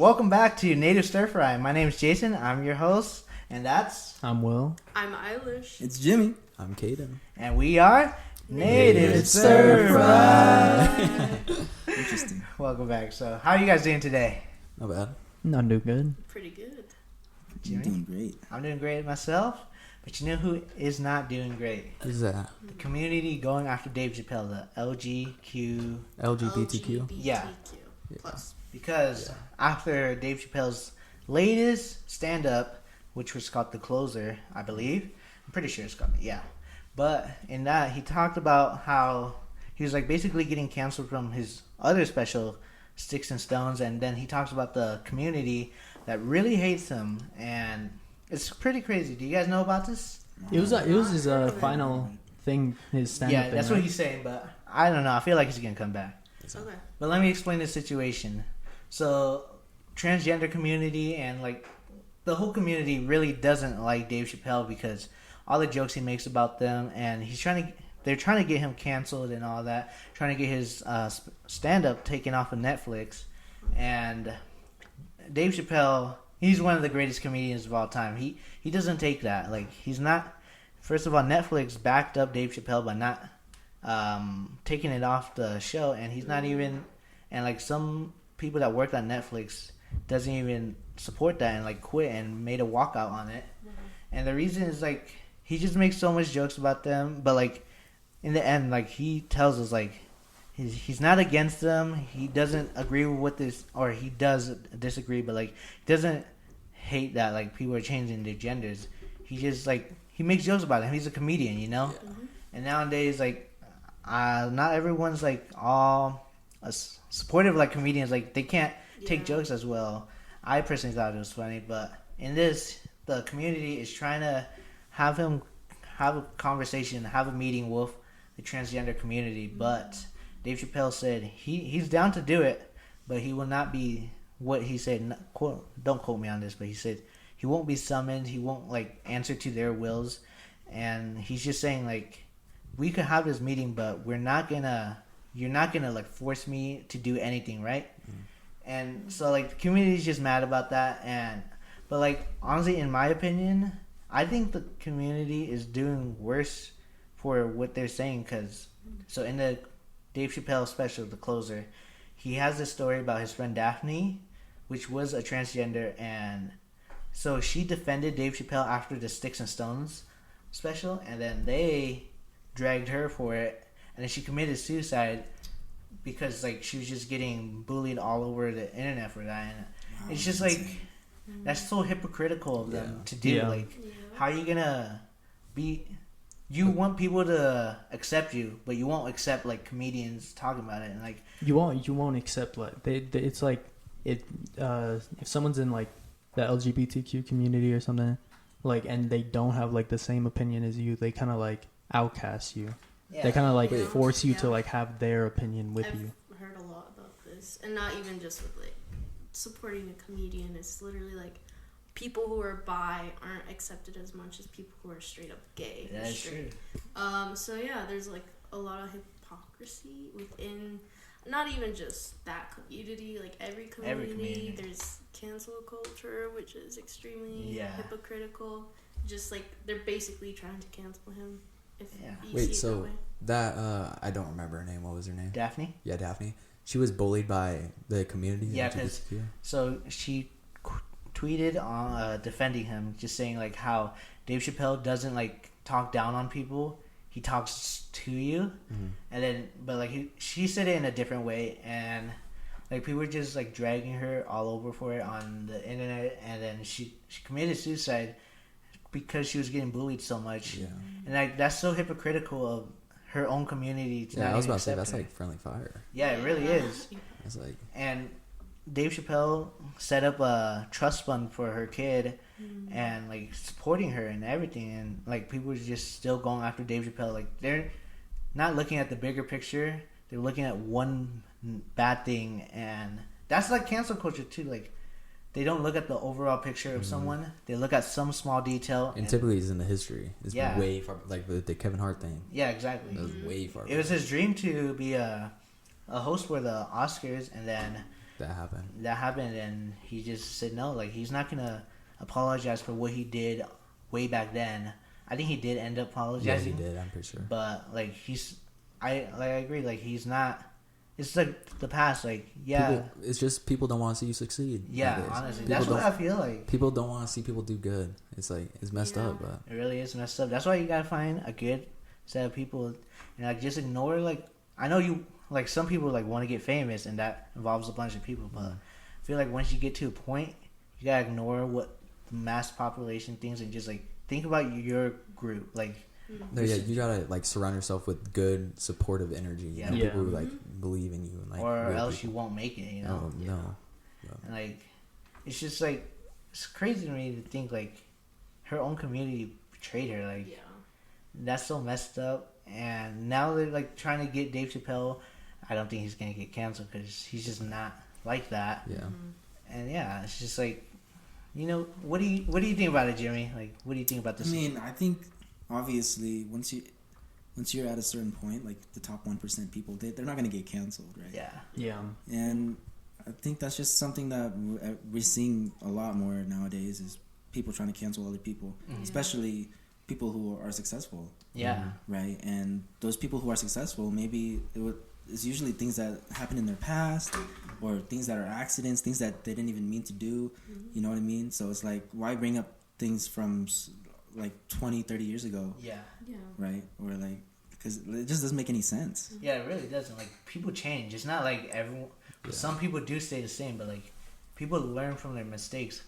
welcome back to Native Stir Fry. My name is Jason. I'm your host, and I'm Will. I'm Ailish. It's Jimmy. I'm Kaden. And we are Native Stir Fry. Interesting. Welcome back. So, how are you guys doing today? Not bad. Not doing good. Pretty good. You're doing great. I'm doing great myself. But you know who is not doing great? Who's that? The community going after Dave Chappelle, the LGBTQ? Yeah. Plus. Because after Dave Chappelle's latest stand-up, which was called The Closer, I believe. I'm pretty sure it's called, yeah. But in that, he talked about how he was like basically getting canceled from his other special, Sticks and Stones, and then he talks about the community that really hates him, and it's pretty crazy. Do you guys know about this? It was his final thing, his stand-up Yeah, thing, that's right? what he's saying, but I don't know. I feel like he's gonna come back. Okay. But let me explain the situation. So, transgender community and like the whole community really doesn't like Dave Chappelle because all the jokes he makes about them, and they're trying to get him canceled and all that, trying to get his stand-up taken off of Netflix. And Dave Chappelle, he's one of the greatest comedians of all time. He doesn't take that. Like, he's not. First of all, Netflix backed up Dave Chappelle by not taking it off the show, and he's not even. And like some people that worked on Netflix doesn't even support that and like quit and made a walkout on it. And the reason is like he just makes so much jokes about them, but like in the end, like he tells us like he's not against them. He doesn't agree with what this, or he does disagree, but like he doesn't hate that like people are changing their genders. He just like he makes jokes about it. He's a comedian, you know. Yeah. And nowadays, like not everyone's like all supportive like comedians. Like they can't take jokes as well. I personally thought it was funny, but in this, the community is trying to have him have a conversation, have a meeting with the transgender community. But Dave Chappelle said he's down to do it, but he will not be what he said. Don't quote me on this, but he said he won't be summoned. He won't like answer to their wills, and he's just saying like we could have this meeting, but you're not gonna like force me to do anything, right? And so like the community's just mad about that, but like honestly, in my opinion, I think the community is doing worse for what they're saying. Cause so in the Dave Chappelle special, The Closer, he has this story about his friend Daphne, which was a transgender, and so she defended Dave Chappelle after the Sticks and Stones special, and then they dragged her for it, and then she committed suicide because like she was just getting bullied all over the internet for that. And it's just like that's so hypocritical of them to do. Yeah. Like, how are you gonna be? You want people to accept you, but you won't accept like comedians talking about it, and like you won't accept like they it's like it if someone's in like the LGBTQ community or something, like, and they don't have like the same opinion as you, they kind of like outcast you. yeah. They kind of like force you to like have their opinion with you. I've heard a lot about this, and not even just with like supporting a comedian. It's literally like people who are bi aren't accepted as much as people who are straight up gay. That's straight. true. So yeah, there's like a lot of hypocrisy within not even just that community, like every community. There's cancel culture, which is extremely hypocritical. Just like they're basically trying to cancel him. If you Wait, see it so that I don't remember her name. What was her name? Daphne. Yeah, Daphne. She was bullied by the community. Yeah, because so she tweeted on defending him, just saying like how Dave Chappelle doesn't like talk down on people. He talks to you, and then but like she said it in a different way, and like people were just like dragging her all over for it on the internet, and then she committed suicide because she was getting bullied so much. Yeah. And like that's so hypocritical of her own community to not I was even about to say accept that's her. like friendly fire. Yeah, it really is. It's like, and Dave Chappelle set up a trust fund for her kid and like supporting her and everything, and like people were just still going after Dave Chappelle. Like they're not looking at the bigger picture, they're looking at one bad thing, and that's like cancel culture too. Like they don't look at the overall picture of someone, they look at some small detail, and typically it's in the history. It's way far, like the Kevin Hart thing. Yeah, exactly. It was way far. It was his dream to be a host for the Oscars, and then that happened, and he just said no. Like, he's not gonna apologize for what he did way back then. I think he did end up apologizing. Yeah, he did. I'm pretty sure. But like, I agree. Like, he's not. It's like the past. Like, yeah, it's just people don't want to see you succeed. Yeah, nowadays. honestly, people that's what I feel like. People don't want to see people do good. It's like it's messed up, but it really is messed up. That's why you gotta find a good set of people, and like just ignore. Like, I know you like some people like want to get famous, and that involves a bunch of people. But I feel like once you get to a point, you gotta ignore what the mass population thinks and just like think about your group. Like, no, yeah, you gotta like surround yourself with good, supportive energy. Yeah, people who like believe in you, and like, or else you won't make it. You know, no. And like, it's just like it's crazy to me to think like her own community betrayed her. Like, that's so messed up. And now they're like trying to get Dave Chappelle. I don't think he's gonna get canceled because he's just not like that. Yeah. And yeah, it's just like, you know, what do you think about it, Jimmy? Like, what do you think about this? I mean, I think obviously once you're at a certain point, like the top 1% people, they're not gonna get canceled, right? Yeah. Yeah. And I think that's just something that we're seeing a lot more nowadays is people trying to cancel other people, especially people who are successful. Yeah. Right? And those people who are successful, maybe it's usually things that happen in their past or things that are accidents, things that they didn't even mean to do. You know what I mean? So it's like, why bring up things from like 20, 30 years ago? Yeah. Right? Or like, because it just doesn't make any sense. Yeah, it really doesn't. Like, people change. It's not like everyone. Yeah. Some people do stay the same, but like, people learn from their mistakes.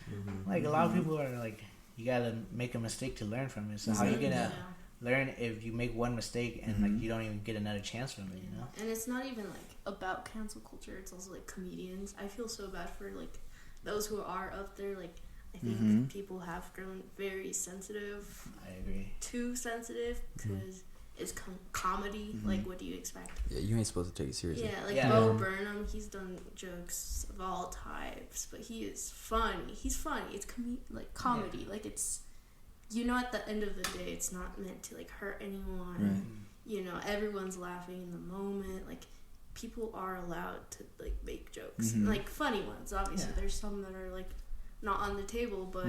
Like, a lot of people are like, you gotta make a mistake to learn from it. So how are you gonna learn if you make one mistake and like you don't even get another chance from it? You know. And it's not even like about cancel culture. It's also like comedians. I feel so bad for like those who are up there. Like, I think people have grown very sensitive. I agree. Too sensitive because it's comedy. Like, what do you expect? Yeah, you ain't supposed to take it seriously. Yeah, like Bo Burnham, he's done jokes of all types, but he is funny. He's funny. It's comedy. Like, it's, you know, at the end of the day, it's not meant to like hurt anyone. Right. You know, everyone's laughing in the moment. Like, people are allowed to like make jokes, like funny ones. Obviously, there's some that are like not on the table, but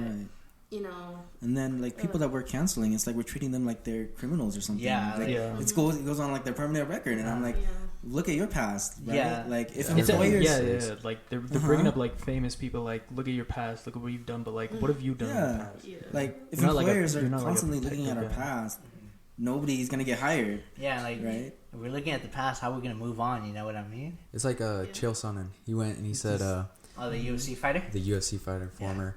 you know. And then like people that we're canceling, it's like we're treating them like they're criminals or something. Yeah, like, it goes on like their permanent record, and I'm like, look at your past, right? Yeah, like if employers, like they're bringing up like famous people, like look at your past, look at what you've done, but like what have you done in the past? Like if employers are constantly looking at our past, nobody's gonna get hired. Yeah, like right. If we're looking at the past, how are we gonna move on? You know what I mean? It's like Chael Sonnen. He went and he said, the UFC fighter. The UFC fighter, former.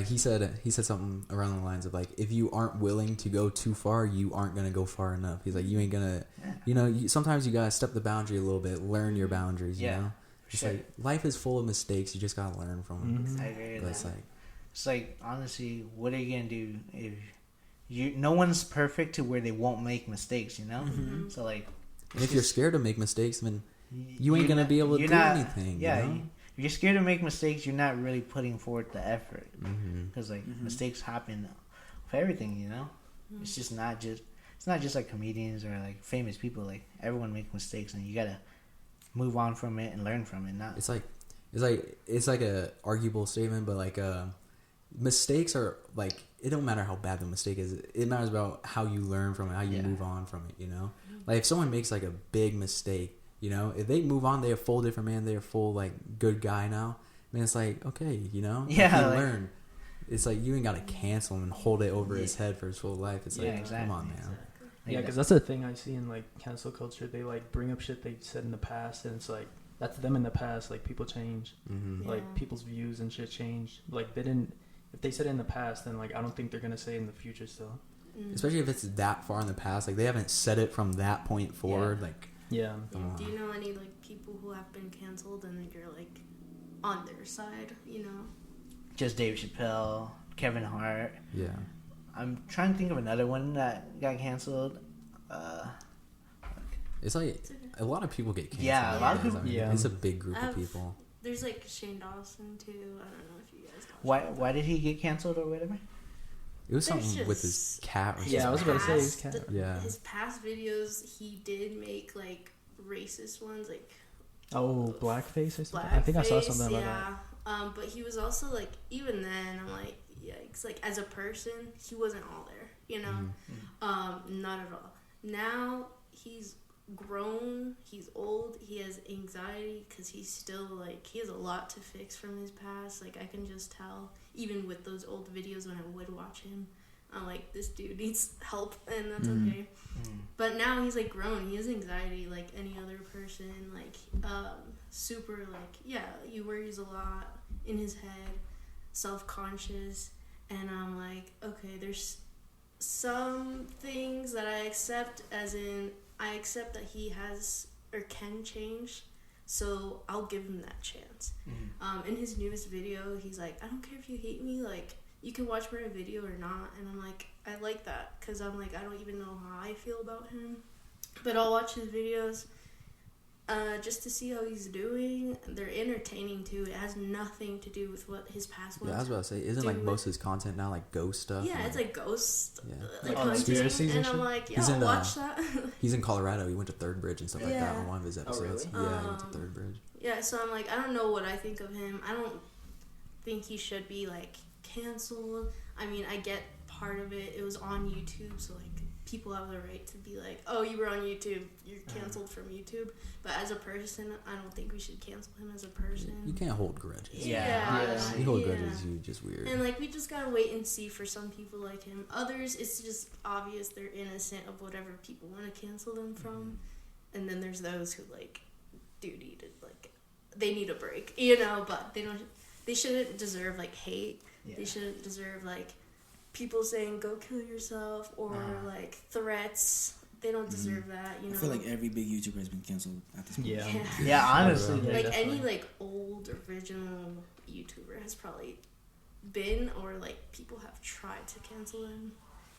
He said something around the lines of like, if you aren't willing to go too far, you aren't gonna go far enough. He's like, you ain't gonna, you know. Sometimes you gotta step the boundary a little bit, learn your boundaries. You know, it's like life is full of mistakes. You just gotta learn from them. I agree with that. It's like honestly, what are you gonna do if no one's perfect to where they won't make mistakes? You know, so like, and if you're scared to make mistakes, then you ain't gonna be able to do anything. Yeah. You know? If you're scared to make mistakes, you're not really putting forth the effort. Because like mistakes happen for everything, you know. It's just not just like comedians or like famous people. Like, everyone makes mistakes, and you gotta move on from it and learn from it. Not it's like a arguable statement, but like mistakes are like, it don't matter how bad the mistake is. It matters about how you learn from it, how you move on from it. You know, like if someone makes like a big mistake. You know, if they move on, they're a full different man. They're a full like good guy now. I mean, it's like, okay, you know, learn. It's like you ain't gotta cancel him and hold it over his head for his whole life. It's like, come on, man. Exactly. Yeah, because that's the thing I see in like cancel culture. They like bring up shit they said in the past, and it's like that's them in the past. Like, people change, like people's views and shit change. Like, they didn't. If they said it in the past, then like I don't think they're gonna say it in the future still. Especially if it's that far in the past. Like, they haven't said it from that point forward. Like. Yeah. Do you know any like people who have been canceled and you're like on their side? You know, just Dave Chappelle, Kevin Hart. Yeah. I'm trying to think of another one that got canceled. It's like a lot of people get canceled. Yeah, a lot of people. I mean, it's a big group of people. There's like Shane Dawson too. I don't know if you guys know. Why did he get canceled or whatever? It was something with his cat or something. Yeah, I was about to say his cat. His past videos, he did make like racist ones. Like, Oh, blackface or something. I think I saw something about that. But he was also like, even then, I'm like, yikes. Like as a person, he wasn't all there. You know, not at all. Now he's grown, he's old, he has anxiety because he's still like, he has a lot to fix from his past. Like I can just tell, even with those old videos when I would watch him, I'm like, this dude needs help, and that's okay. But now he's like grown, he has anxiety like any other person, like super like, he worries a lot in his head, self-conscious, and I'm like, okay, there's some things that I accept, as in I accept that he has or can change, so I'll give him that chance. In his newest video, he's like, I don't care if you hate me, like you can watch my video or not, and I'm like, I like that, because I'm like, I don't even know how I feel about him, but I'll watch his videos just to see how he's doing. They're entertaining too. It has nothing to do with what his past was. Yeah, I was about to say, isn't like most of his content now like ghost stuff? Yeah, it's like ghost, like conspiracies and I'm like, he's I'll watch that. He's in Colorado. He went to Third Bridge and stuff like that on one of his episodes. Oh, really? Yeah, he went to Third Bridge. Yeah, so I'm like, I don't know what I think of him. I don't think he should be like canceled. I mean, I get part of it. It was on YouTube, so like people have the right to be like, oh, you were on YouTube, you're canceled from YouTube. But as a person, I don't think we should cancel him as a person. You can't hold grudges. Yeah. You hold grudges, you just weird. And like, we just gotta wait and see for some people like him. Others, it's just obvious they're innocent of whatever people want to cancel them from. And then there's those who like do need it, like they need a break, you know. But they shouldn't deserve like hate. They shouldn't deserve like people saying go kill yourself or like threats. They don't deserve that, you know. I feel like every big YouTuber has been canceled at this point. Yeah, honestly, like definitely. any like old original YouTuber has probably been, or like people have tried to cancel him,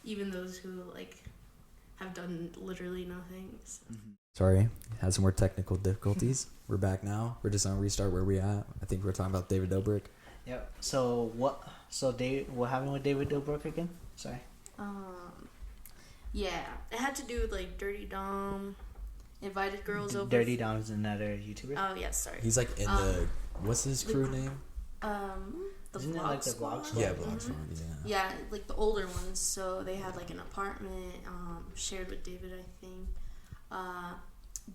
even those who like have done literally nothing. So. Sorry, had some more technical difficulties. We're back now. We're just on restart where we at. I think we're talking about David Dobrik. Yep. So what? So what happened with David Dobrik again? Sorry. Yeah, it had to do with like Dirty Dom, invited girls over. Dirty Dom is another YouTuber. Oh yes, sorry. He's like in the what's his crew name? The Isn't it Vlog like the Squad? Vlog Squad? Yeah, Vlog Squad. Yeah. Yeah, like the older ones. So they had like an apartment shared with David, I think.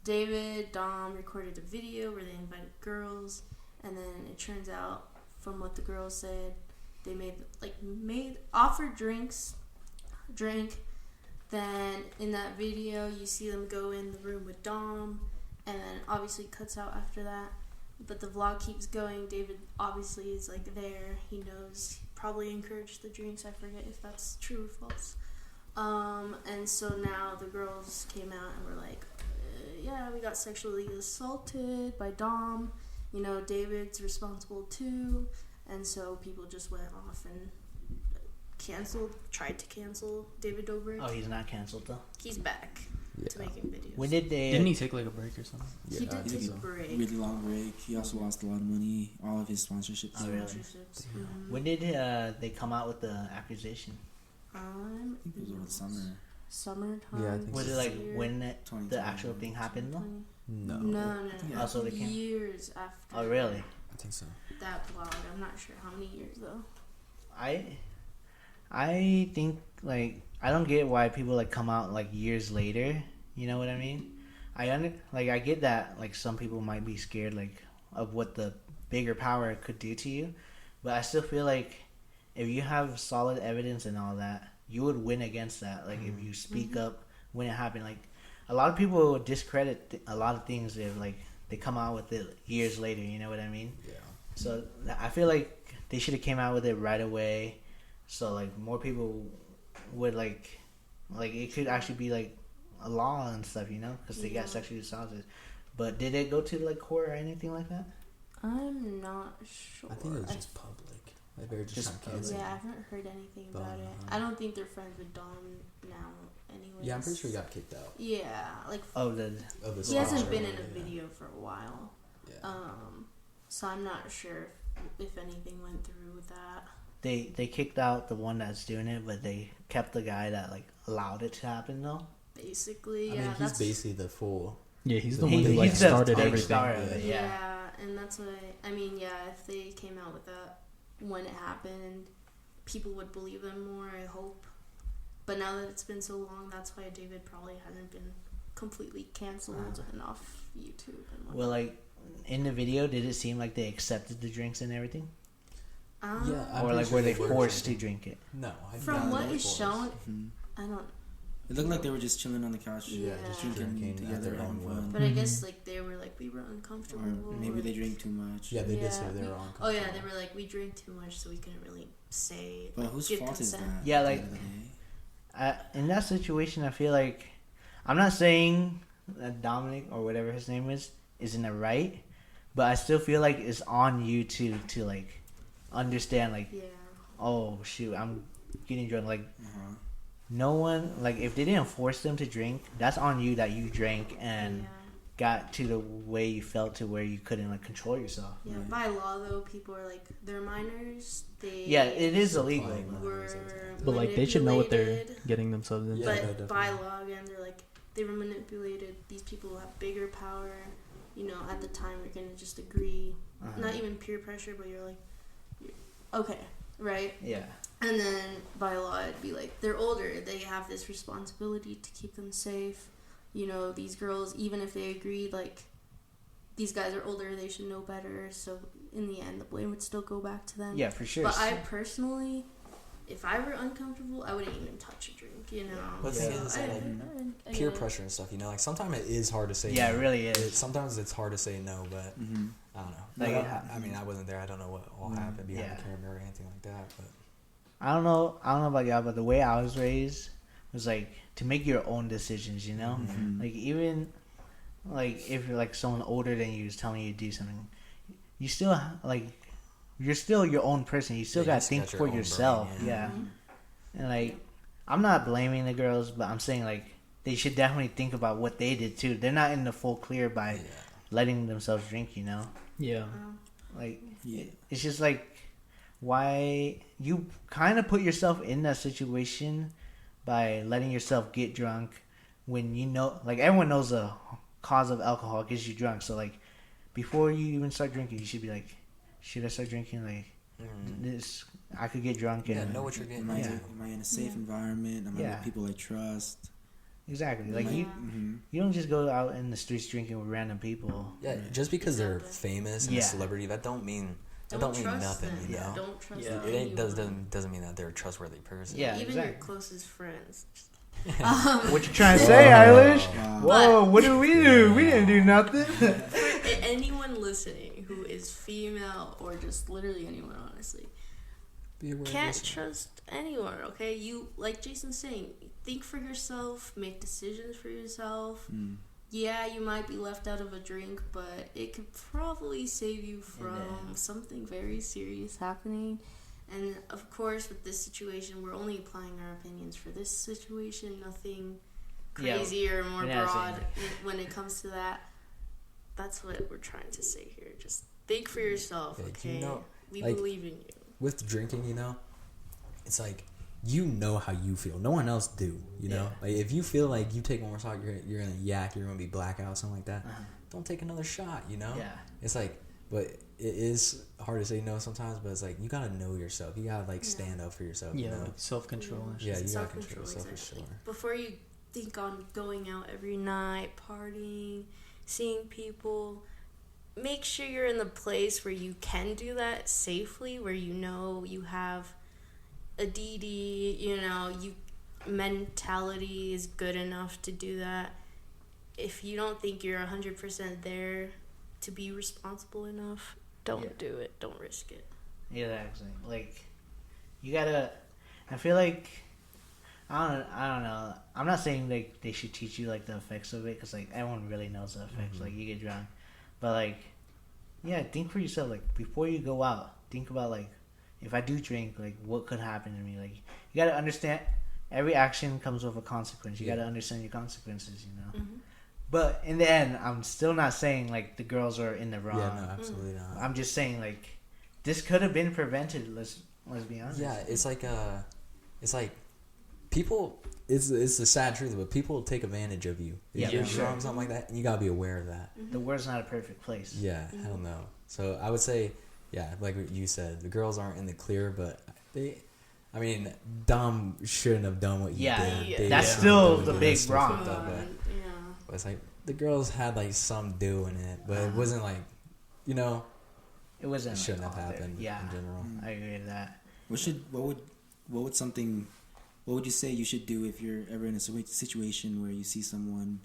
David, Dom recorded a video where they invited girls, and then it turns out, from what the girls said, they offered drink. Then in that video, you see them go in the room with Dom, and then obviously cuts out after that. But the vlog keeps going. David obviously is like there. He knows. He probably encouraged the drinks. I forget if that's true or false. And so now the girls came out and were like, yeah, we got sexually assaulted by Dom. You know, David's responsible too. And so people just went off and tried to cancel David Dobrik. Oh, he's not canceled though. He's back to making videos. When did they? Didn't he take like a break or something? He did take a break. Really long break. He also lost a lot of money. All of his sponsorships. Oh, really? Mm-hmm. When did they come out with the accusation? I think it was over the summer. Summertime. Yeah, I think Was so. it like when the actual thing happened though? No. Also, they came years after. Oh, really? I think so. That vlog. I'm not sure how many years though. I think like I don't get why people like come out like years later. You know what I mean? I get that like some people might be scared like of what the bigger power could do to you, but I still feel like if you have solid evidence and all that, you would win against that. Like if you speak up when it happened, like a lot of people would discredit a lot of things if like they come out with it years later. You know what I mean? Yeah. So I feel like they should have came out with it right away, so like more people would like it could actually be like a law and stuff, you know, because they got sexually assaulted. But did it go to like court or anything like that? I'm not sure. I think it was just public. Like they were just trying to cancel. Yeah, I haven't heard anything about it. I don't think they're friends with Dom now. Anyways. Yeah, I'm pretty sure he got kicked out. Yeah, like the he hasn't been in a video for a while. Yeah. So I'm not sure if anything went through with that. They kicked out the one that's doing it, but they kept the guy that like allowed it to happen though. Basically, I mean, he's basically the full Yeah, he's the He- one who like he's the started big everything. star of it, Yeah, and that's why, I mean, yeah, if they came out with that when it happened, people would believe them more, I hope. But now that it's been so long, that's why David probably hasn't been completely canceled and off YouTube and whatnot. Well, like in the video, did it seem like they accepted the drinks and everything, Yeah, I'm or pretty like sure were they were forced to drinking. drink it? No, From what they is forced. shown, Mhm. I don't. It looked like they were just chilling on the couch. Yeah, just drinking drinking at together, their own having will. fun. But I guess like they were like we were uncomfortable. Or maybe or, they drank too much. Yeah, they did say they we- were on. Oh yeah, they were like we drank too much, so we couldn't really say. But like, whose give fault is consent. that? Yeah, at the like- end of the day? In that situation, I feel like I'm not saying that Dominic or whatever his name is in the right, but I still feel like it's on you to like understand like, Yeah. oh shoot, I'm getting drunk. Like Uh-huh. no one, like if they didn't force them to drink, that's on you that you drank and Yeah. got to the way you felt to where you couldn't like control yourself. Yeah. Right. By law, though, people are like they're minors. They Yeah, it is illegal. Fine. But were But like they should know what they're manipulated. getting themselves into. Yeah, But no, by definitely. law, again, they're like they were manipulated. These people who have bigger power. You know, at the time, you're gonna just agree. Uh-huh. Not even peer pressure, but you're like, okay, right? Yeah. And then by law, it'd be like they're older. They have this responsibility to keep them safe. You know, these girls, even if they agreed, like these guys are older, they should know better. So in the end, the blame would still go back to them. Yeah, for sure. But I personally, if I were uncomfortable, I wouldn't even touch a drink. You know. But the Yeah. thing is, I like, peer get it. pressure and stuff, you know, like sometimes it is hard to say. Yeah, no. it really is. Sometimes it's hard to say no, but Mm-hmm. I don't know. Like, I mean, I wasn't there. I don't know what all happened behind Yeah. the camera or anything like that. But I don't know about y'all, but the way I was raised was like to make your own decisions, you know? Mhm. Like even like if you're like someone older than you is telling you to do something, you still like you're still your own person. You still Yeah, you gotta just think got your for own brain, yourself. yeah. Yeah. Mhm. And like I'm not blaming the girls, but I'm saying like they should definitely think about what they did too. They're not in the full clear by yeah, letting themselves drink, you know? Yeah. Like Yeah. it's just like why you kind of put yourself in that situation by letting yourself get drunk when you know like everyone knows the cause of alcohol gets you drunk, so like before you even start drinking you should be like, should I start drinking? Like this I could get drunk and yeah, know what you're getting Am I, into. am I in a safe Yeah. environment? Am I Yeah. with people I trust? exactly like Yeah. you don't just go out in the streets drinking with random people. Yeah, just because they're Exactly. famous and Yeah. a celebrity, that don't mean Don't mean trust nothing. them. You know, Don't trust Yeah. them. it ain't doesn't mean that they're a trustworthy person. Yeah, Even exactly. your closest friends. What you trying to say, Ailish? Wow. Whoa, what did we do? We didn't do nothing. For anyone listening who is female or just literally anyone, honestly, Be aware of can't this. trust anyone. Okay, you like Jason's saying, think for yourself, make decisions for yourself. Mm. Yeah, you might be left out of a drink, but it could probably save you from then- something very serious happening. And of course, with this situation, we're only applying our opinions for this situation. Nothing Yeah, crazy or more we're not broad saying when it comes to that. That's what we're trying to say here. Just think for yourself, Yeah, okay? you know, We like- believe in you. With drinking, you know, it's you know how you feel. No one else do. You know, Yeah. like if you feel like you take one more shot, you're gonna yak, you're gonna be blackout, something like that. Uh-huh. Don't take another shot. You know. Yeah. It's but it is hard to say no sometimes. But it's you gotta know yourself. You gotta stand up for yourself. Yeah, You know? like self-control and shit. Yeah, you gotta Self-control, control yourself for exactly. sure. Before you think on going out every night, partying, seeing people, make sure you're in the place where you can do that safely, where you know you have a DD, you know, you mentality is good enough to do that. If you don't think you're 100% there to be responsible enough, don't Yeah. do it. Don't risk it. Yeah, exactly. Like, you gotta. I feel like I don't know. I'm not saying like they should teach you like the effects of it because like everyone really knows the effects. Like you get drunk, but like, yeah, think for yourself. Like before you go out, think about like if I do drink, like what could happen to me. Like you gotta understand every action comes with a consequence. You gotta understand your consequences. You know. Mm-hmm. But in the end, I'm still not saying like the girls are in the wrong. Yeah, no, absolutely not. I'm just saying like this could have been prevented. Let's be honest. Yeah, it's like people it's the sad truth, but people take advantage of you. If you're drunk, something like that, and you gotta be aware of that. The world's not a perfect place. Yeah, hell no. So I would say, like what you said, the girls aren't in the clear, but Dom shouldn't have done what he did. Yeah, that's still the big wrong. But it's like the girls had like some do in it, but it wasn't like, it wasn't. It shouldn't have happened. Yeah, in general. I agree with that. What would you say you should do if you're ever in a situation where you see someone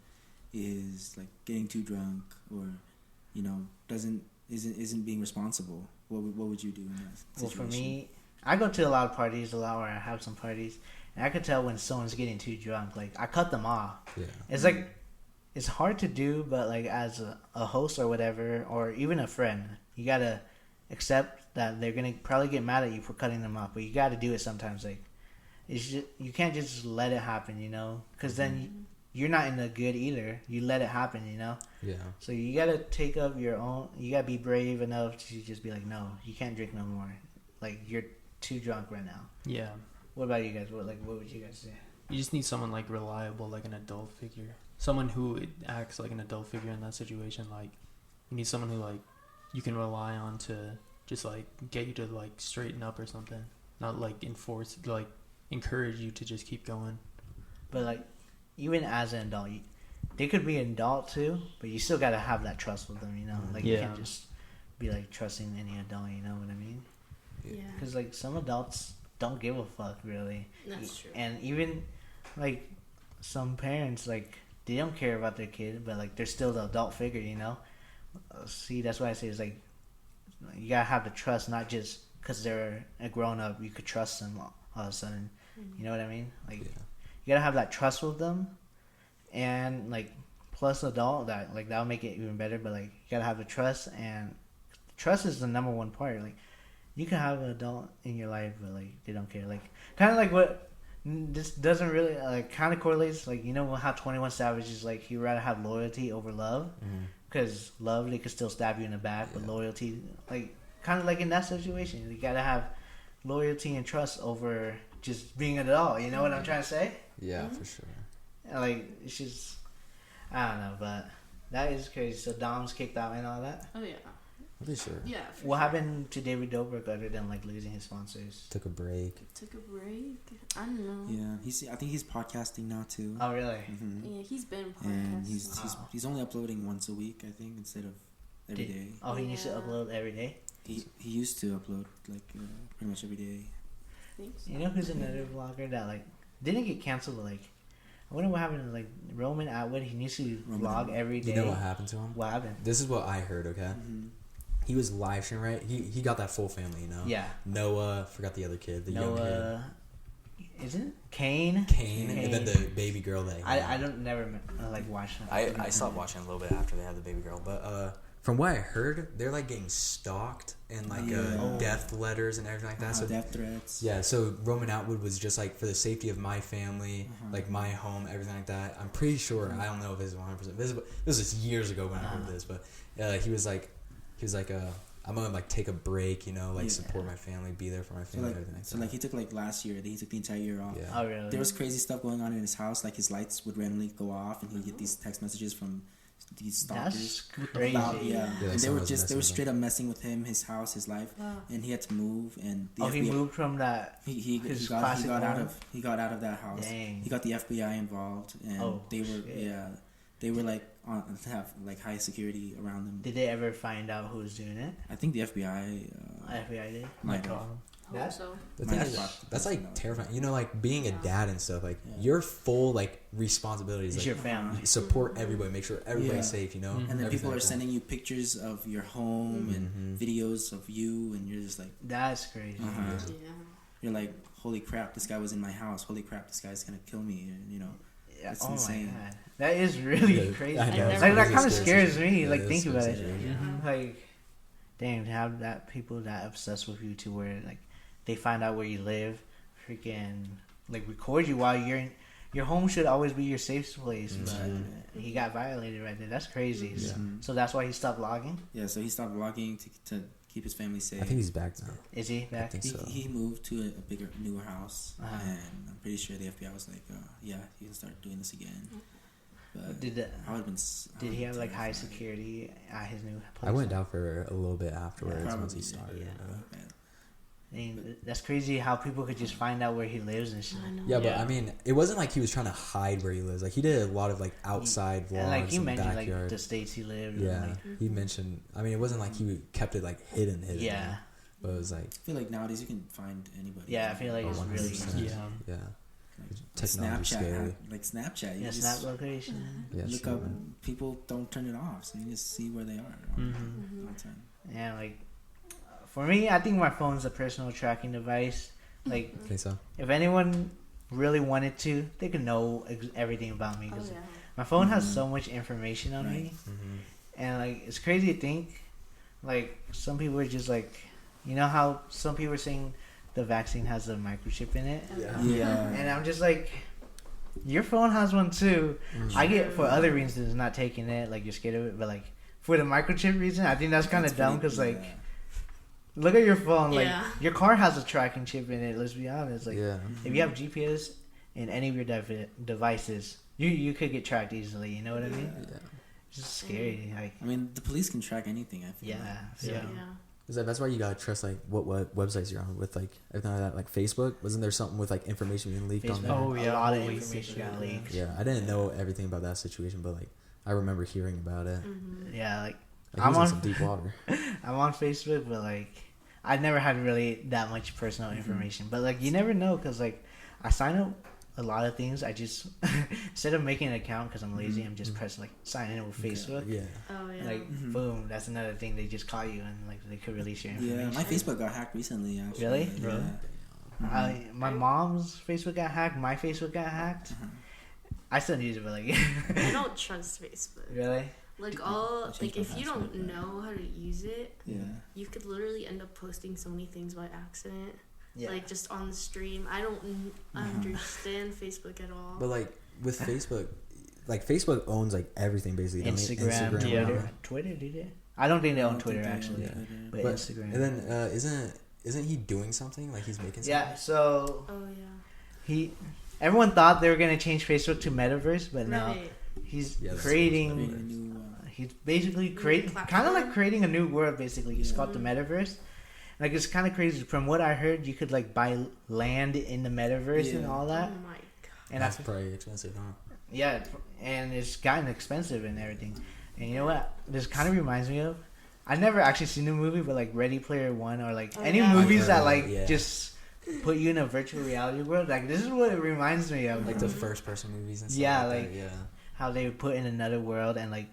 is like getting too drunk or, isn't being responsible? What would you do in that situation? Well, for me, I go to a lot of parties, or I have some parties, and I could tell when someone's getting too drunk. Like, I cut them off. Yeah. It's like, it's hard to do, but like as a host or whatever, or even a friend, you gotta accept that they're gonna probably get mad at you for cutting them off, but you gotta do it sometimes. Like, you can't just let it happen, because then you're not in the good either. You let it happen, Yeah. So you gotta take up your own. You gotta be brave enough to just be like, no, you can't drink no more. Like, you're too drunk right now. Yeah. What about you guys? What would you guys say? You just need someone like reliable, like an adult figure. Someone who acts like an adult figure in that situation. Like, you need someone who like you can rely on to just like get you to like straighten up or something. Not like encourage you to just keep going. But like, even as an adult, they could be an adult too, but you still gotta have that trust with them. Like, you can't just be like trusting any adult. You know what I mean? Yeah. Because like some adults don't give a fuck really. That's true. And even like some parents, like, they don't care about their kid, but like they're still the adult figure. See, that's why I say it's like you gotta have the trust, not just because they're a grown up. You could trust them all of a sudden. You know what I mean? Like, you gotta have that trust with them, and like plus adult that'll make it even better. But like, you gotta have the trust, and trust is the number one part. Like, you can have an adult in your life, but like they don't care. Like, kind of like what this doesn't really like kind of correlates. Like, how 21 Savage is like, he'd rather have loyalty over love, because love, they could still stab you in the back, but loyalty, like, kind of like in that situation, you gotta have loyalty and trust over just being an adult. You know what I'm trying to say? Yeah, for sure. Like, it's just, I don't know, but that is crazy. So Dom's kicked out and all that. Oh yeah. Really sure. Yeah. What happened to David Dobrik other than like losing his sponsors? Took a break. I don't know. Yeah, I think he's podcasting now too. Oh really? Mm-hmm. Yeah, he's been podcasting. And he's only uploading once a week, I think, instead of every day. Oh, he needs to upload every day. He used to upload like pretty much every day. I think so. You know who's another vlogger that like didn't get canceled? Like, I wonder what happened to like Roman Atwood. He needs to vlog every day. You know what happened to him? What happened? This is what I heard. Okay. Mm-hmm. He was live streaming, right? He got that full family, Yeah. Noah, forgot the other kid, the young kid. Isn't it Kane? Kane, and then the baby girl that I don't never like watch that. I stopped watching a little bit after they had the baby girl, but from what I heard, they're like getting stalked and like death letters and everything like that. So death threats. Yeah, so Roman Atwood was just like, for the safety of my family, like my home, everything like that. I'm pretty sure. I don't know if it's 100%. This was years ago when I heard this, but he was like, I'm gonna like take a break, support my family, be there for my family, everything like that. So like he took like last year, he took the entire year off. Yeah. Oh really? There was crazy stuff going on in his house, like his lights would randomly go off, and he'd get these text messages from these stalkers. That's crazy. And they were straight up messing with him, his house, his life, and he had to move. And the FBI, he moved from that. He got out of that house. Dang. He got the FBI involved, and they were like have like high security around them. Did they ever find out who was doing it? I think the FBI. FBI did. Might have. Hope so. That's like terrifying. Like being a dad and stuff. Like your full like responsibilities. It's like, your family. Support everybody. Make sure everybody's safe. And then people are sending you pictures of your home and videos of you, and you're just like, that's crazy. You're like, holy crap, this guy was in my house. Holy crap, this guy's gonna kill me. And it's insane. My God. That is really crazy. I know. Like, that kind of scares me. Yeah, Like, think about it. Yeah. Like, damn, to have that people that obsessed with you to where like they find out where you live, freaking like record you while you're in your home. Should always be your safe place, but he got violated right there. That's crazy. So that's why he stopped vlogging. Yeah, so he stopped vlogging to keep his family safe. I think he's back now. Is he back? I think so. He moved to a bigger, newer house, Uh-huh. and I'm pretty sure the FBI was like, yeah, he can start doing this again. But Did I would have been. did he have like high security at his new place? I went down for a little bit afterwards once he Probably, started. yeah. I mean, that's crazy how people could just find out where he lives and shit. I know. Yeah, but I mean, it wasn't like he was trying to hide where he lives. Like he did a lot of like outside vlogs And like he and mentioned, backyard. like the states he lived. Yeah, And, like, he mentioned. I mean, it wasn't like he kept it like hidden. yeah, But it was like I feel like nowadays you can find anybody. yeah. I feel like it's really 100%. easy. Yeah. Technology's Snapchat, scary. like Snapchat. You Yeah, just snap location. Yeah, look true, up. man. People don't turn it off, so you just see where they are all Mm-hmm. the time. Yeah, like for me, I think my phone's a personal tracking device. Like, I think so. if anyone really wanted to, they could know everything about me Oh, because yeah. my phone has Mhm. so much information on me, Mm-hmm. and like it's crazy to think. Like some people are just like, you know how some people are saying the vaccine has a microchip in it, Yeah. and I'm just like, your phone has one too. I get for other reasons not taking it, like you're scared of it, but like for the microchip reason, I think that's kind of dumb because like. Look at your phone. Like Yeah. your car has a tracking chip in it. Let's be honest. Like Yeah. if you have GPS in any of your devices, you could get tracked easily. You know what I mean? Yeah. It's just scary. Like I mean, the police can track anything. I feel. yeah, Like. yeah. Yeah. That's why you gotta trust like what websites you're on with like everything like that. Like Facebook, wasn't there something with like information being leaked on Facebook, there? Oh, a yeah, lot of holy information shit, got yeah. leaked. Yeah, I didn't know everything about that situation, but like I remember hearing about it. Mm-hmm. Yeah, like Like, I'm he was in on- some deep water. I'm on Facebook, but like I never had really that much personal information. But like you never know because like I sign up a lot of things. I just instead of making an account because I'm lazy, I'm just press like sign in with Facebook. Yeah. Oh yeah. Like Mhm. boom, that's another thing they just call you and like they could release your Yeah, information. my Facebook got hacked recently. Actually. Really? Yeah. Really? Mhm. My mom's Facebook got hacked. My Facebook got hacked. Uh-huh. I still use it, but like, I don't trust Facebook. really? Like I changed like my if you password, don't but- know how to use it, Yeah. you could literally end up posting so many things by accident. Yeah. Like just on the stream. I don't understand Facebook at all. But like with Facebook, like Facebook owns like everything basically. don't they? Instagram, Twitter, Yeah. Twitter, did it? I don't think they I own don't Twitter think they own actually, Twitter. but But- Instagram. And then isn't he doing something? Like he's making something? Yeah. So he, everyone thought they were gonna change Facebook to Metaverse, but no, Right. he's Yeah, that's creating. Creating a new. He's basically creating, kind of platform. like creating a new world. Basically, it's Yeah. called the Metaverse. Like it's kind of crazy. From what I heard, you could like buy land in the Metaverse and Yeah. all that. Oh my god. And That's I, probably expensive, huh? yeah, and it's gotten expensive and everything. And you know what? This kind of reminds me of. I never actually seen the movie, but like Ready Player One or like Oh, any yeah. movies I've that heard like of it, yeah. just put you in a virtual reality world. Like this is what it reminds me of. Like the first person movies and stuff. Yeah, like like- that, yeah. How they put in another world and like,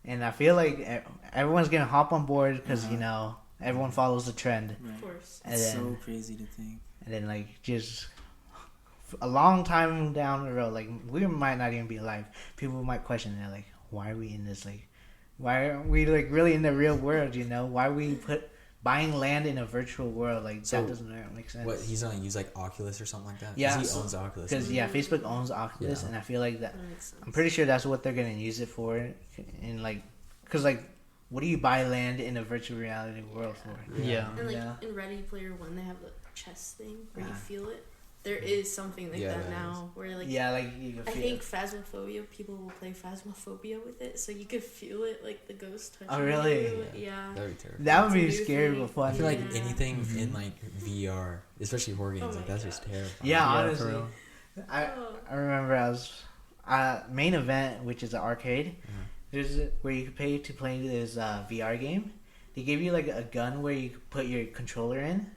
and I feel like everyone's gonna hop on board because you know everyone follows the trend, Of Right. course. and It's then so crazy to think. and then like just a long time down the road, like we might not even be alive. People might question it, like, why are we in this? Like, why are we like really in the real world? You know, why we buying land in a virtual world? Like So, that doesn't make sense. What he's gonna use like Oculus or something like that? 'Cause Yeah, he so- owns Oculus. Because yeah, Facebook owns Oculus, Yeah. and I feel like that. That makes sense. I'm pretty sure that's what they're gonna use it for, and like, cause like, what do you buy land in a virtual reality world for? Yeah. And like Yeah. in Ready Player One, they have the chest thing where you Uh-huh. feel it. There is something like Yeah, that there now, where like Yeah, like you can I feel. think Phasmophobia, people will play Phasmophobia with it, so you could feel it, like the ghost touching Oh, really? you. Yeah. That'd be terrible. That would be It's a new scary thing. but fun. I feel like Yeah. anything in like VR, especially horror games, Oh like my that's just God. terrifying. Yeah, for honestly, real. I Oh. I remember I was main event, which is an arcade. Uh-huh. There's where you could pay to play this VR game. They give you like a gun where you could put your controller in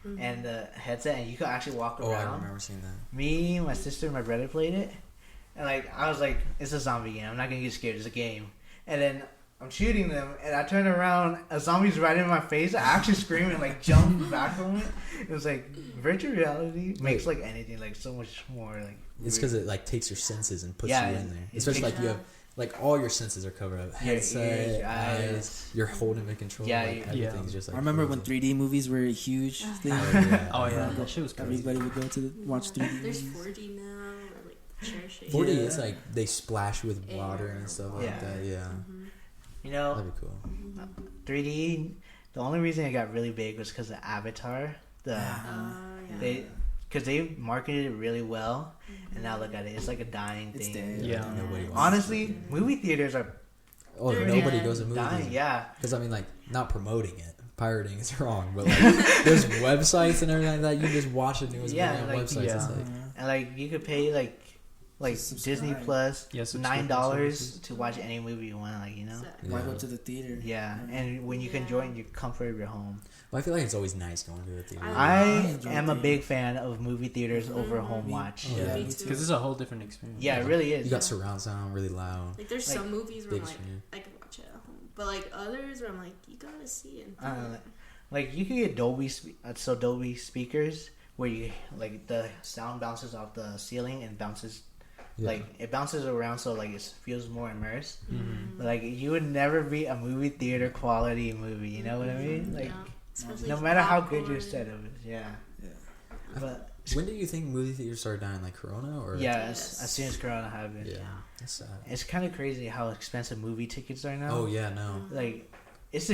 Mhm. and the headset, and you could actually walk Oh, I around. remember seeing that. Me, my sister, and my brother played it, and like I was like, it's a zombie game. I'm not gonna get scared. It's a game. And then I'm shooting them, and I turn around, a zombie's right in my face. I actually scream and like jump back from it. It was like virtual reality makes like anything like so much more like. It's because it like takes your senses and puts Yeah, you in there. it Especially takes- like you have like all your senses are covered up. Your Headset, ears, eyes, you're holding the controller. Yeah, like, yeah. everything's just like. I remember when crazy. 3D movies were a huge thing. Oh yeah. Oh yeah, that shit was crazy. Everybody would go to watch 3D There's movies. 4D now, or like chair shape. 4D, Yeah. it's like they splash with water Air. and stuff like Yeah. that. Yeah, Mhm. You know, that'd be cool. 3D the only reason it got really big was because of Avatar. Because they marketed it really well, and now look at it. It's like a dying thing. It's dead. Yeah. Nobody wants Honestly, movie theaters are Oh, They're nobody dead. goes to movies. dying. Yeah. Because I mean, like, not promoting it. Pirating is wrong, but like, there's websites and everything like that. You can just watch the newest Yeah, movie on like, websites. yeah. It's like, And like you could pay like Subscribe. Disney Plus Yeah, subscription $9 services. to watch any movie you want. Like, you know. Exactly. Why Yeah. go to the theater? Yeah, and when you can Yeah. join your comfort of your home. well, I feel like it's always nice going to the theater. I enjoy am a theater. big fan of movie theaters over home Me- watch. oh, Yeah. yeah, Me me too. Because it's a whole different experience. Yeah, it really is. You got surround sound, really loud. Like there's Like, some movies where big I'm like, screen. I could watch it at home, but like others where I'm like, you gotta see it. Like you can get Dolby speakers where you like the sound bounces off the ceiling and bounces Yeah. like it bounces around, so like it feels more immersed. Mhm. But, like you would never be a movie theater quality movie. You know what I mean? Like Especially no matter how good your popcorn. setup is, yeah. Yeah. But When do you think movie theaters started dying? Like Corona or? yeah, Yes. as soon as Corona happened, Yeah. That's sad. it's kind of crazy how expensive movie tickets are now. Oh yeah, no. Like it's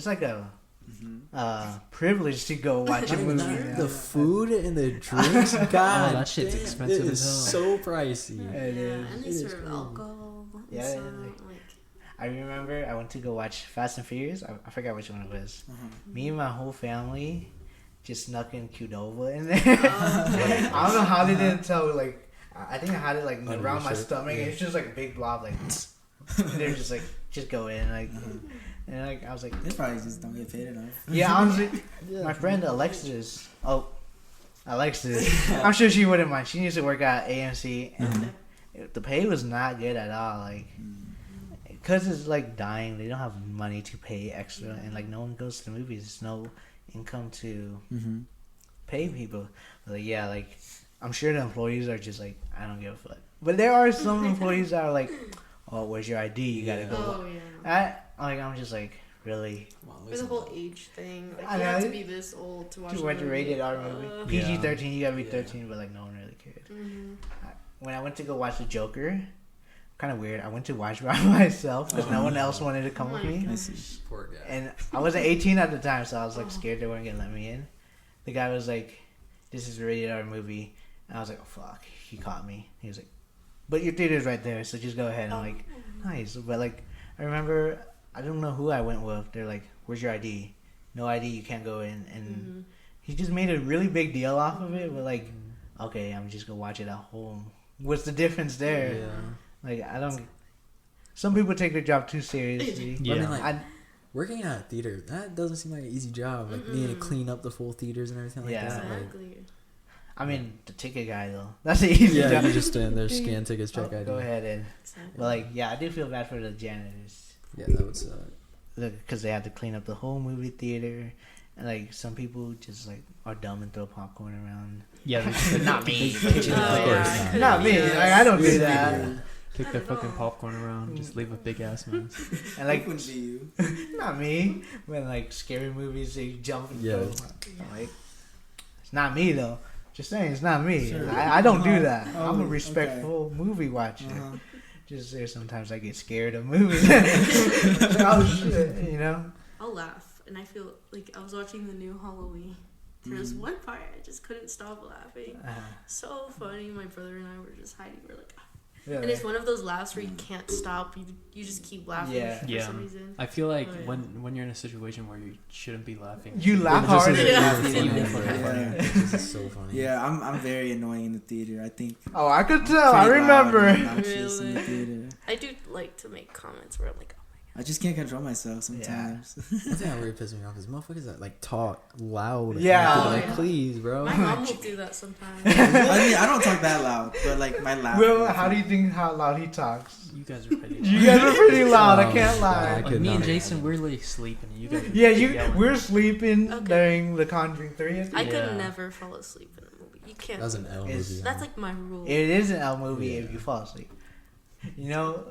like a Mm-hmm. privilege to go watch a Not even movie. that, now. the food and the drinks, God, that shit's damn, expensive it as is hell. so pricey. It Yeah, is. and It they is serve crazy. alcohol. and Yeah, stuff, like- like I remember I went to go watch Fast and Furious. I forgot which one it was. Me and my whole family just snuck in Qdoba in there. I don't know how they didn't tell. Like I think I had it like Under around your my shirt, stomach. yeah. It's just like a big blob. Like they're just like just go in. Like and like I was like They probably just don't get paid enough. yeah. Honestly, my friend Alexis. Oh, Alexis. I'm sure she wouldn't mind. She used to work at AMC and the pay was not good at all. Like. Because it's like dying, they don't have money to pay extra, and like no one goes to the movies. There's no income to Mm-hmm. pay people. But like, yeah, like I'm sure the employees are just like, I don't give a fuck. But there are some employees that are like, oh, where's your ID? You gotta go. oh yeah. I'm just like, really? Or the whole age thing. Like I you have know. to be this old to watch. To a watch a movie. rated R movie. Yeah. PG-13, you gotta be Yeah. 13, but like no one really cared. Mhm. When I went to go watch The Joker, kind of weird. I went to watch by myself because no one else wanted to come Oh with my me. I see. Poor guy. And I wasn't 18 at the time, so I was like scared they weren't gonna let me in. The guy was like, "This is a rated R movie," and I was like, "Oh fuck!" He caught me. He was like, "But your theater's right there, so just go ahead." I'm like, "Nice," but like, I remember I don't know who I went with. They're like, "Where's your ID?" No ID, you can't go in. And Mhm. he just made a really big deal off of it. But like, okay, I'm just gonna watch it at home. What's the difference there? Yeah. Like, I don't. Some people take their job too seriously. But I mean, Yeah. like, I, working at a theater, that doesn't seem like an easy job. Like, needing to clean up the full theaters and everything like Yeah. that. Like, Exactly. I mean, the ticket guy though. That's the easy yeah, job. you just stand there, scan tickets, check Oh, ID. go ahead and. Exactly. But like, yeah, I do feel bad for the janitors Yeah, that would suck. because they have to clean up the whole movie theater, and like some people just like are dumb and throw popcorn around. Yeah, But not me. Oh, yeah, I Not me. couldn't- Like, I don't do Weird that. people. kick Not their at fucking all. popcorn around. Just leave a big ass mess. And like, Wouldn't be you. not me. When like scary movies, they jump and Yeah. throw. Like, it's not me though. Just saying, it's not me. Sure. I don't do Uh-huh. that. I'm a Oh, respectful movie watcher. Uh-huh. Just there, sometimes I get scared of movies. Like, oh shit, you know. I'll laugh, and I feel like I was watching the new Halloween. There was one part I just couldn't stop laughing. So funny. My brother and I were just hiding. We're like, Yeah. and it's one of those laughs where you can't stop. You just keep laughing Yeah. for Yeah. some reason. I feel like Oh, yeah. when you're in a situation where you shouldn't be laughing, You laugh It just harder. is Yeah. even funnier, Even bro. fucking funnier. It's just so funny. Yeah, I'm very annoying in the theater. I think. Oh, I could I'm tell. I pretty loud and remember. obnoxious in the Really? theater. I do like to make comments where I'm like, I just can't control myself sometimes. One thing that really pisses me off is motherfuckers that like talk loud. Yeah. People like, Yeah. please, oh bro. my mom will do that sometimes. I mean, I don't talk that loud, but like my laugh. Will, how do you think how loud he talks? you guys are pretty. You guys are pretty loud. I Oh, can't God. lie. Like could me not and imagine. Jason, we're like sleeping. You guys. Are Yeah, yelling. we're sleeping Okay. during The Conjuring 3. I think. I Yeah. could never fall asleep in a movie. You can't. That was an L It's- movie. That's like my rule. It is an L movie Yeah. if you fall asleep. You know,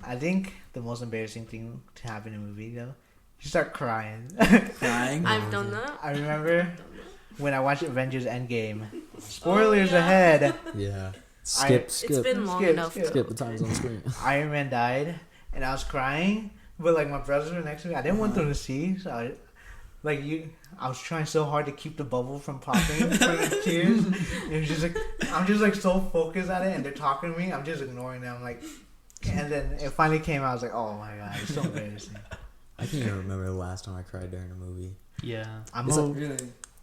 I think the most embarrassing thing to happen in a movie though, you start crying. Crying. I've done that. I remember I've done that. when I watched Avengers Endgame. Spoilers ahead. Yeah. It's been long Skip, enough. skip. Skip the times on the screen. Iron Man died, and I was crying. But like my brothers were next to me. I didn't want them to see, so like I was trying so hard to keep the bubble from popping for the tears. It was just like I'm just like so focused on it, and they're talking to me. I'm just ignoring them, like. And then it finally came out. I was like, "Oh my god, it's so embarrassing." I can't even remember the last time I cried during a movie. Yeah. Really?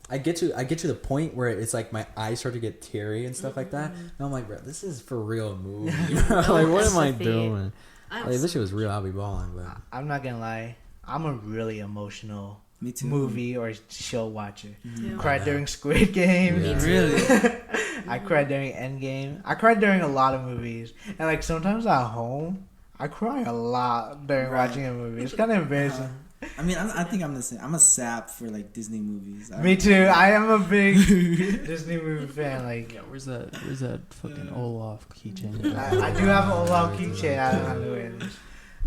I get to the point where it's like my eyes start to get teary and stuff like that, and I'm like, bro, this is for real movie. Like, what am I doing? Like, this shit was real. I'll be balling, but I'm not gonna lie. I'm a really emotional Me too. movie or show watcher. Yeah. Cried during Squid Game. Yeah. Really? I cried during Endgame. I cried during a lot of movies, and like sometimes at home, I cry a lot during watching a movie. It's kind of embarrassing. I mean, I think I'm the same. I'm a sap for like Disney movies. Me too. I am a big Disney movie fan. Like, Yeah, where's that fucking Olaf keychain? I do have an Olaf keychain. I don't have to wear this.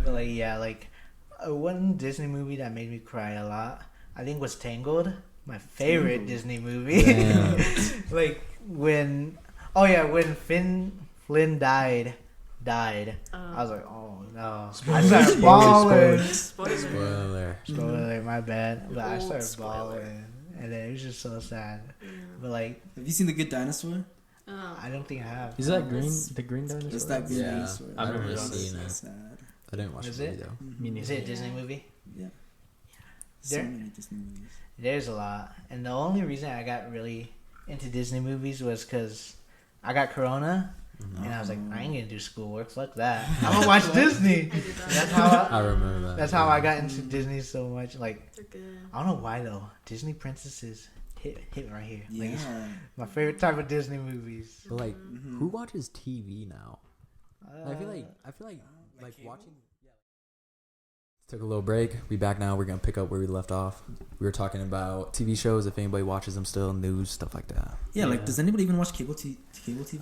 But like, yeah, like one Disney movie that made me cry a lot, I think, was Tangled. My favorite Disney movie. Like when Flynn died. I was like, oh no. I started bawling. spoiler. Spoiler, my bad. But I started Spoiler. bawling. And then it was just so sad. But like, Have you seen The Good Dinosaur? I don't think I have. Is that green? The green dinosaur? It's that good Yeah. dinosaur. I've never never seen it. Sad. I didn't watch Is the movie it? though. Me Is neither. it a Disney movie? Yeah. So There- many Disney movies. There's a lot. And the only reason I got really into Disney movies was because I got Corona. And I was like, I ain't gonna do schoolwork. Fuck that. I'm gonna watch Disney. I did that. That's how I remember that. That's how I got into Disney so much. Like, They're good. I don't know why though. Disney princesses hit right here. Like, Yeah. it's my favorite type of Disney movies. But like, Mhm. who watches TV now? I feel like like cable? watching. Took a little break. We back now. We're gonna pick up where we left off. We were talking about TV shows, if anybody watches them still, news, stuff like that. Yeah, like Yeah. does anybody even watch cable TV?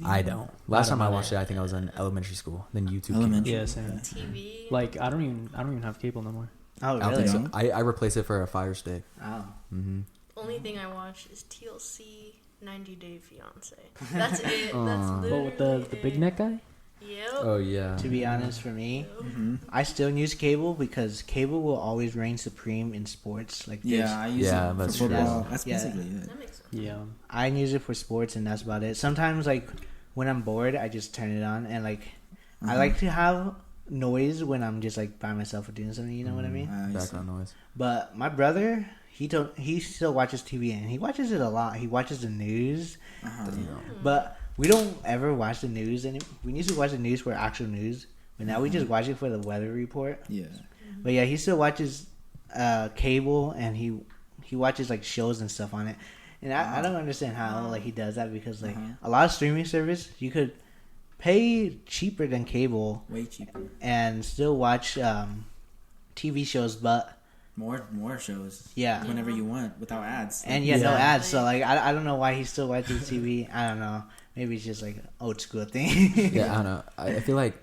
I don't. Last don't time I know. watched it, I think I was in elementary school. Then YouTube. Elementary. Yeah, same. TV. Like I don't even have cable no more. Oh, I don't really? think so. I replaced it for a Fire Stick. Oh. Mm-hmm. Only thing I watch is TLC, 90 Day Fiance. That's it. That's Aw. literally But with the big it. neck guy? Yep. Oh yeah. To be honest, for me, Mm-hmm. I still use cable because cable will always reign supreme in sports. Like, there's- Yeah, I use Yeah, it that's for true. football. That's Yeah. basically it. That makes sense. Yeah. I use it for sports, and that's about it. Sometimes, like when I'm bored, I just turn it on, and like I like to have noise when I'm just like by myself or doing something. You know what I mean? Background noise. But my brother, he still watches TV, and he watches it a lot. He watches the news, but we don't ever watch the news. And we used to watch the news for actual news, but now we just watch it for the weather report. Yeah. But yeah, he still watches cable, and he watches like shows and stuff on it. And I don't understand how like he does that, because like a lot of streaming service you could pay cheaper than cable Way cheaper. and still watch TV shows, but More shows. yeah. Whenever you want, without ads. And no ads. So like I don't know why he still watches TV. I don't know. Maybe it's just like an old school thing. Yeah, I don't know. I feel like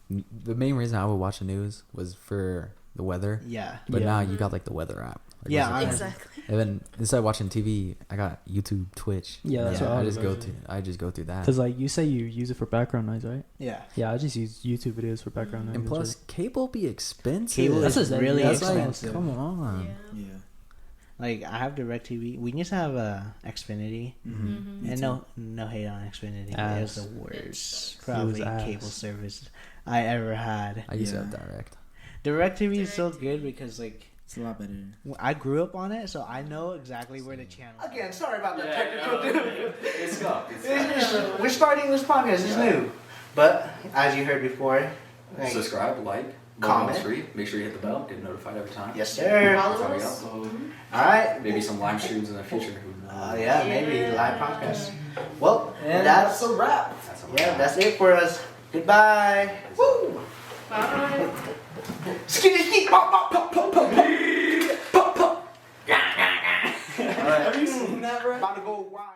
the main reason I would watch the news was for the weather. Yeah. But Yeah. now you got like the weather app. Like, Yeah, what's it called? Exactly. And then instead of watching TV, I got YouTube, Twitch. Yeah, that's Yeah. what I I just was go to. I just go through that. Because like you say you use it for background noise, right? Yeah. Yeah, I just use YouTube videos for background noise. And plus, cable be expensive. Cable That's is just- really that's That's like, expensive. come on. Yeah. Yeah. Like I have DirecTV. We used to have Xfinity, Mm-hmm. and no hate on Xfinity. But it was Ass. the worst, It probably was ass. cable service I ever had. I used to Yeah. have direct. DirecTV is so DirecTV. good because like It's a lot better. I grew up on it, so I know exactly where the channel. Again, sorry about the technical difficulties. We're starting this podcast. It's new, but as you heard before, like, Subscribe, like, Comment. free. Make sure you hit the bell, get notified every time. yes sir. All Follow There we us. go. right. Maybe some live streams in the future. Who knows? Yeah, maybe live podcast. Well, that's a wrap. That's a Yeah, wrap. that's it for us. Goodbye. Woo. Bye. Skinny skeet. Pop pop pop pop pop pop. Pop pop. Have you seen that, bro? About to go wild.